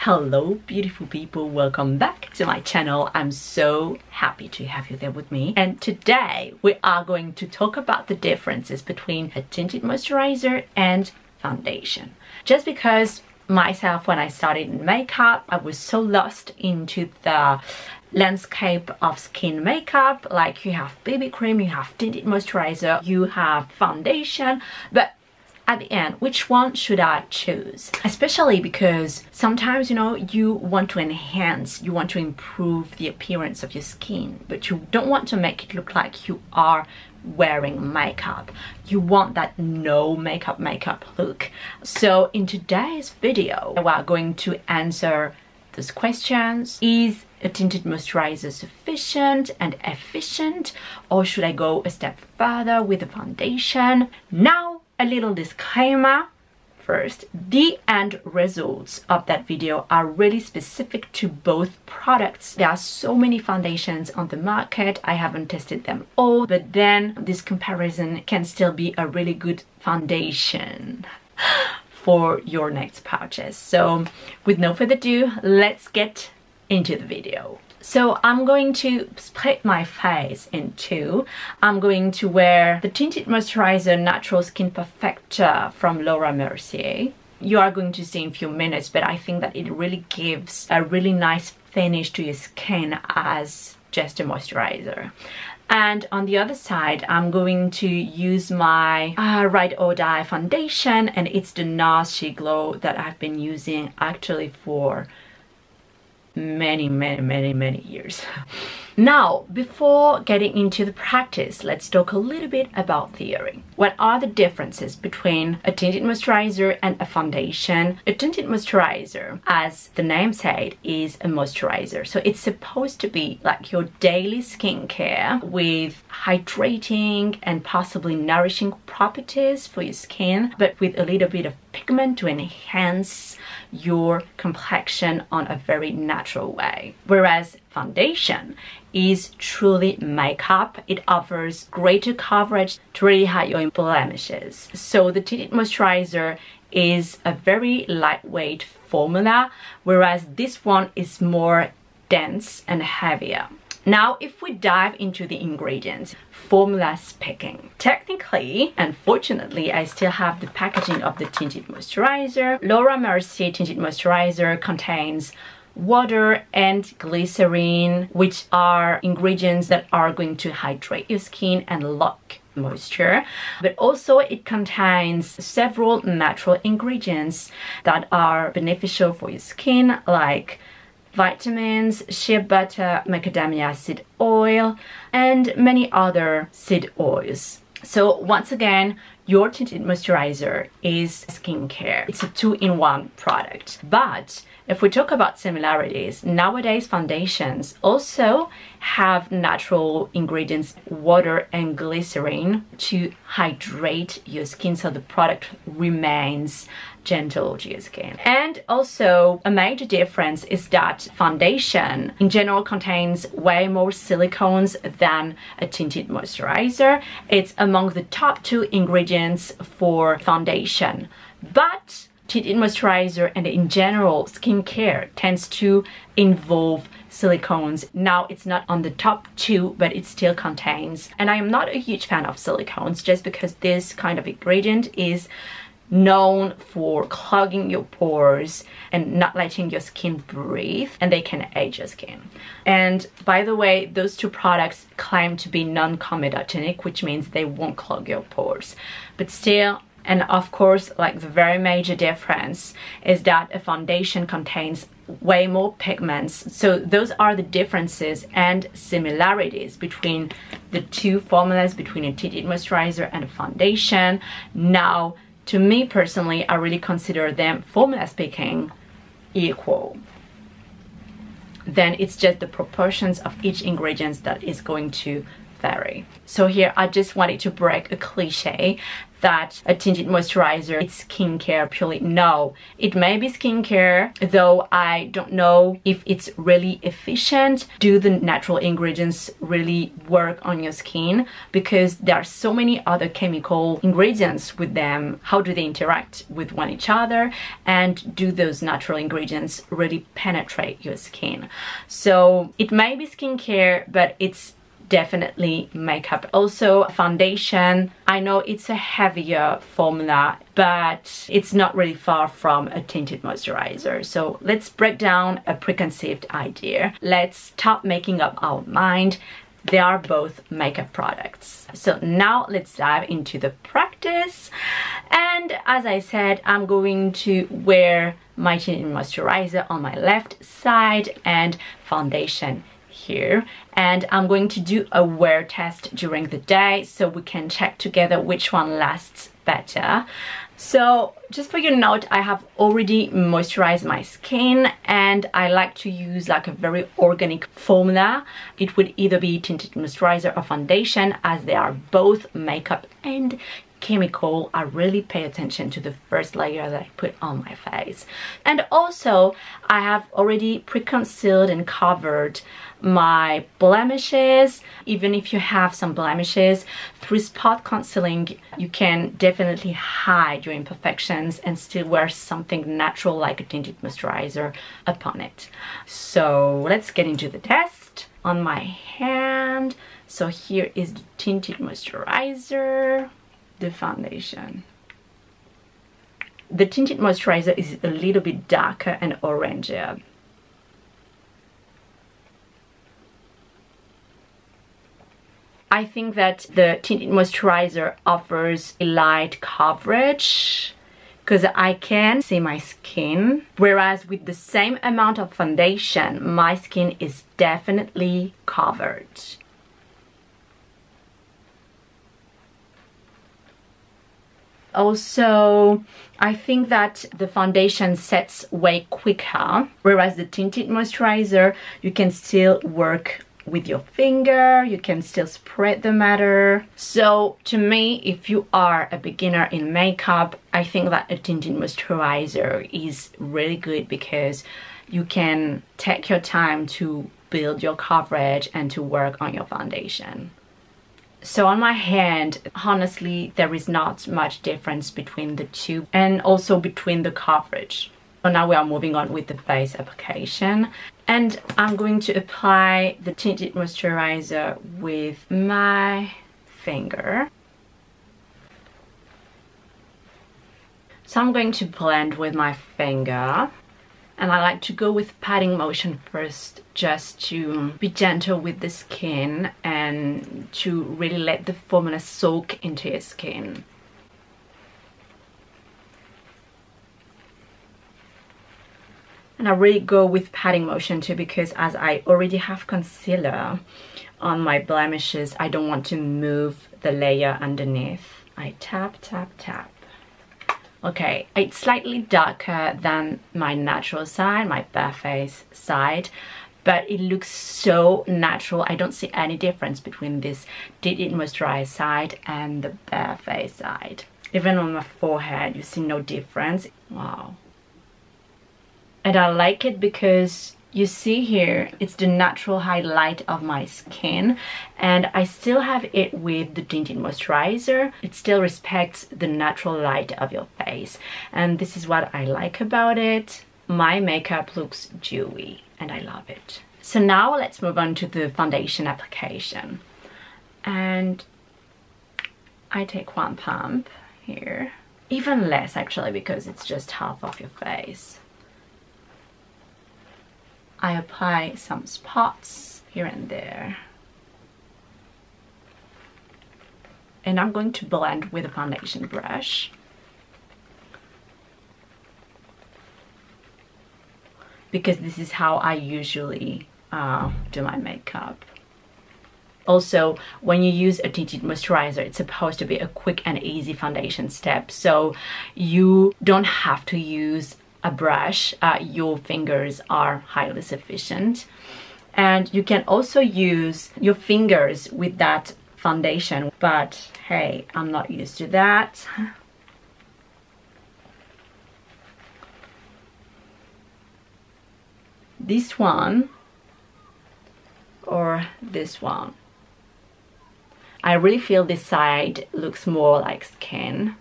Hello beautiful people, welcome back to my channel. I'm so happy to have you there with me, and today we are going to talk about the differences between a tinted moisturizer and foundation. Just because myself, when I started in makeup, I was so lost into the landscape of skin makeup. Like, you have BB cream, you have tinted moisturizer, you have foundation, but at the end, which one should I choose? Especially because sometimes, you know, you want to enhance, you want to improve the appearance of your skin, but you don't want to make it look like you are wearing makeup. You want that no makeup look. So in today's video, we are going to answer those questions. Is a tinted moisturizer sufficient and efficient, or should I go a step further with the foundation? Now, a little disclaimer first. The end results of that video are really specific to both products. There are so many foundations on the market. I haven't tested them all, but then this comparison can still be a really good foundation for your next purchase. So with no further ado, let's get into the video. So I'm going to split my face in two. I'm going to wear the Tinted Moisturizer Natural Skin Perfector from Laura Mercier. You are going to see in a few minutes, but I think that it really gives a really nice finish to your skin as just a moisturizer. And on the other side, I'm going to use my Ride or Die foundation, and it's the Nars She Glow that I've been using actually for many years. Now, before getting into the practice, let's talk a little bit about theory. What are the differences between a tinted moisturizer and a foundation? A tinted moisturizer, as the name said, is a moisturizer. So it's supposed to be like your daily skincare with hydrating and possibly nourishing properties for your skin, but with a little bit of pigment to enhance your complexion on a very natural way. Whereas foundation is truly makeup. It offers greater coverage to really hide your blemishes. So the tinted moisturizer is a very lightweight formula, whereas this one is more dense and heavier. Now, if we dive into the ingredients, formula speaking, technically, unfortunately, I still have the packaging of the tinted moisturizer. Laura Mercier Tinted Moisturizer contains water and glycerin, which are ingredients that are going to hydrate your skin and lock moisture, but also it contains several natural ingredients that are beneficial for your skin, like vitamins, shea butter, macadamia seed oil, and many other seed oils. So once again, your tinted moisturizer is skincare. It's a two-in-one product. But if we talk about similarities, nowadays foundations also have natural ingredients, water and glycerin, to hydrate your skin so the product remains gentle to your skin. And also a major difference is that foundation in general contains way more silicones than a tinted moisturizer. It's among the top two ingredients for foundation, but tinted moisturizer and in general skincare tends to involve silicones. Now, it's not on the top two, but it still contains, and I am not a huge fan of silicones just because this kind of ingredient is known for clogging your pores and not letting your skin breathe, and they can age your skin. And by the way, those two products claim to be non-comedogenic, which means they won't clog your pores, but still. And of course, like, the very major difference is that a foundation contains way more pigments. So those are the differences and similarities between the two formulas, between a tinted moisturizer and a foundation. Now, to me personally, I really consider them, formula speaking, equal. Then it's just the proportions of each ingredient that is going to vary. So here I just wanted to break a cliche that a tinted moisturizer is skincare purely. No, it may be skincare, though I don't know if it's really efficient. Do the natural ingredients really work on your skin? Because there are so many other chemical ingredients with them. How do they interact with one each other? And do those natural ingredients really penetrate your skin? So it may be skincare, but it's definitely makeup. Also foundation, I know it's a heavier formula, but it's not really far from a tinted moisturizer. So let's break down a preconceived idea. Let's stop making up our mind. They are both makeup products. So now let's dive into the practice. And as I said, I'm going to wear my tinted moisturizer on my left side and foundation here, and I'm going to do a wear test during the day so we can check together which one lasts better. So just for your note, I have already moisturized my skin, and I like to use like a very organic formula. It would either be tinted moisturizer or foundation, as they are both makeup and chemical. I really pay attention to the first layer that I put on my face. And also I have already pre-concealed and covered my blemishes. Even if you have some blemishes, through spot concealing you can definitely hide your imperfections and still wear something natural like a tinted moisturizer upon it. So let's get into the test. On my hand, so here is the tinted moisturizer, the foundation. The tinted moisturizer is a little bit darker and orangier. I think that the tinted moisturizer offers a light coverage because I can see my skin, whereas with the same amount of foundation, my skin is definitely covered. Also, I think that the foundation sets way quicker, whereas the tinted moisturizer, you can still work with your finger, you can still spread the matter. So to me, if you are a beginner in makeup, I think that a tinted moisturizer is really good because you can take your time to build your coverage and to work on your foundation. So on my hand, honestly, there is not much difference between the two and also between the coverage. So now we are moving on with the face application, and I'm going to apply the tinted moisturizer with my finger. So I'm going to blend with my finger. And I like to go with patting motion first, just to be gentle with the skin and to really let the formula soak into your skin. And I really go with patting motion too, because as I already have concealer on my blemishes, I don't want to move the layer underneath. I tap, tap, tap. Okay, it's slightly darker than my natural side, my bare face side, but it looks so natural. I don't see any difference between this tinted moisturized side and the bare face side. Even on my forehead, you see no difference. Wow. And I like it because you see here, it's the natural highlight of my skin, and I still have it with the tinted moisturizer. It still respects the natural light of your face, and this is what I like about it. My makeup looks dewy and I love it. So now let's move on to the foundation application. And I take one pump here, even less actually, because it's just half of your face. I apply some spots here and there. And I'm going to blend with a foundation brush. Because this is how I usually do my makeup. Also, when you use a tinted moisturizer, it's supposed to be a quick and easy foundation step. So you don't have to use a brush, your fingers are highly sufficient. And you can also use your fingers with that foundation, but hey, I'm not used to that. This one or this one. I really feel this side looks more like skin.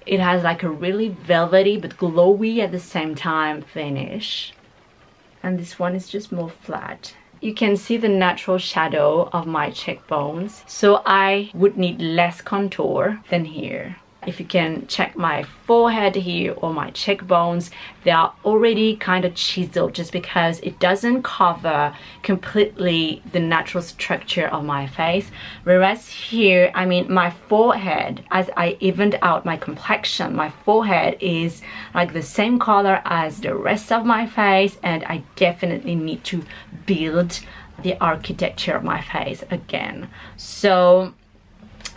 It has like a really velvety but glowy at the same time finish. And this one is just more flat. You can see the natural shadow of my cheekbones, so I would need less contour than here. If you can check my forehead here or my cheekbones, they are already kind of chiseled just because it doesn't cover completely the natural structure of my face. Whereas here, I mean, my forehead, as I evened out my complexion, my forehead is like the same color as the rest of my face, and I definitely need to build the architecture of my face again. So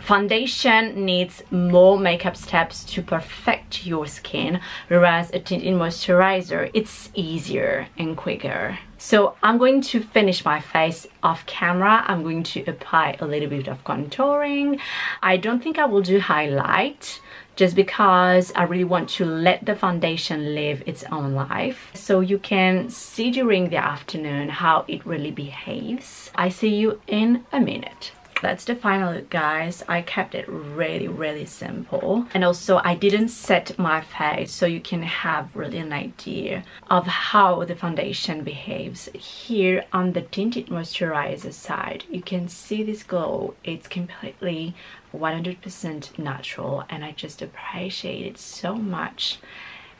foundation needs more makeup steps to perfect your skin, whereas a tinted moisturizer, it's easier and quicker. So I'm going to finish my face off camera. I'm going to apply a little bit of contouring. I don't think I will do highlight, just because I really want to let the foundation live its own life, so you can see during the afternoon how it really behaves. I see you in a minute. That's the final look, guys. I kept it really simple, and also I didn't set my face, so you can have really an idea of how the foundation behaves. Here on the tinted moisturizer side, you can see this glow. It's completely 100% natural, and I just appreciate it so much.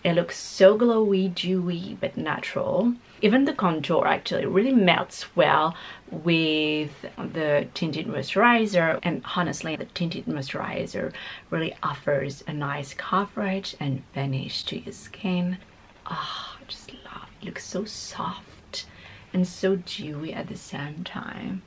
It looks so glowy, dewy, but natural. Even the contour actually really melts well with the tinted moisturizer, and honestly, the tinted moisturizer really offers a nice coverage and finish to your skin. Oh, I just love it. It looks so soft and so dewy at the same time.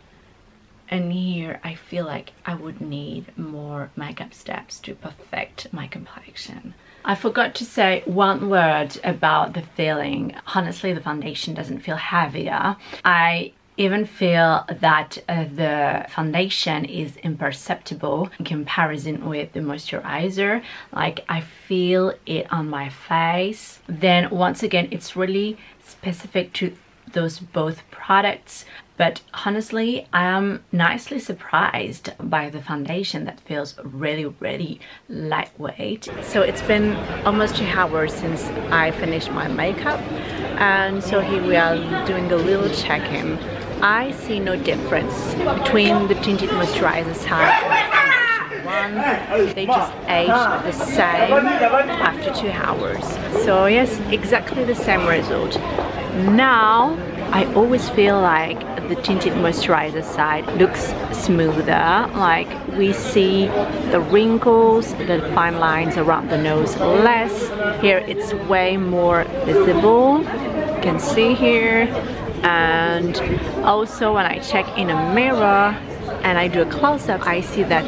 And here I feel like I would need more makeup steps to perfect my complexion. I forgot to say one word about the feeling. Honestly, the foundation doesn't feel heavier. I even feel that the foundation is imperceptible in comparison with the moisturizer. Like, I feel it on my face. Then once again, it's really specific to those both products, but honestly, I am nicely surprised by the foundation that feels really lightweight. So it's been almost 2 hours since I finished my makeup, and so here we are doing a little check-in. I see no difference between the tinted moisturizer side and the foundation one. They just aged the same after 2 hours. So yes, exactly the same result. Now, I always feel like the tinted moisturizer side looks smoother. Like, we see the wrinkles, the fine lines around the nose less. Here it's way more visible. You can see here. And also when I check in a mirror and I do a close-up, I see that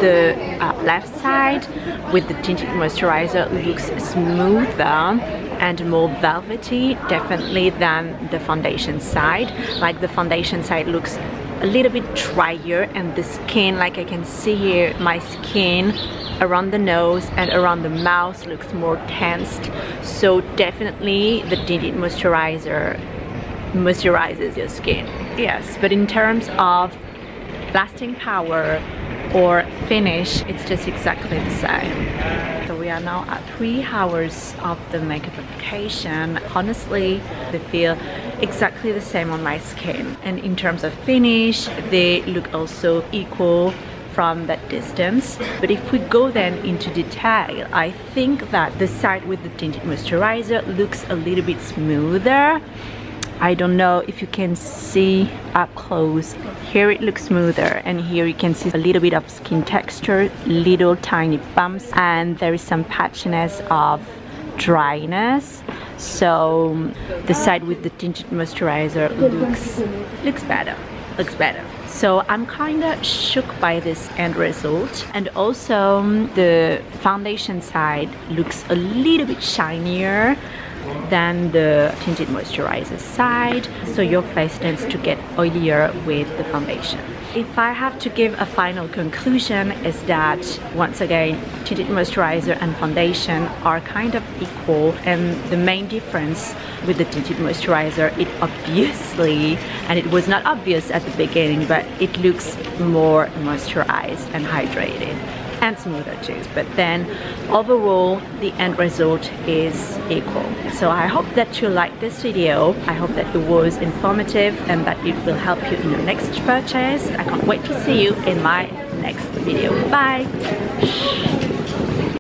the left side with the tinted moisturizer looks smoother and more velvety definitely than the foundation side. Like, the foundation side looks a little bit drier, and the skin, like I can see here, my skin around the nose and around the mouth looks more tensed. So definitely the tinted moisturizer moisturizes your skin. Yes, but in terms of lasting power or finish, it's just exactly the same. So we are now at 3 hours of the makeup application. Honestly, they feel exactly the same on my skin, and in terms of finish, they look also equal from that distance. But if we go then into detail, I think that the side with the tinted moisturizer looks a little bit smoother. I don't know if you can see up close. Here it looks smoother, and here you can see a little bit of skin texture, little tiny bumps, and there is some patchiness of dryness. So the side with the tinted moisturizer looks better. So I'm kind of shook by this end result. And also the foundation side looks a little bit shinier. than the tinted moisturizer side, so your face tends to get oilier with the foundation. If I have to give a final conclusion, is that once again tinted moisturizer and foundation are kind of equal, and the main difference with the tinted moisturizer, it obviously, and it was not obvious at the beginning, but it looks more moisturized and hydrated and smoother too, but then overall the end result is equal. So I hope that you liked this video. I hope that it was informative and that it will help you in your next purchase. I can't wait to see you in my next video. Bye!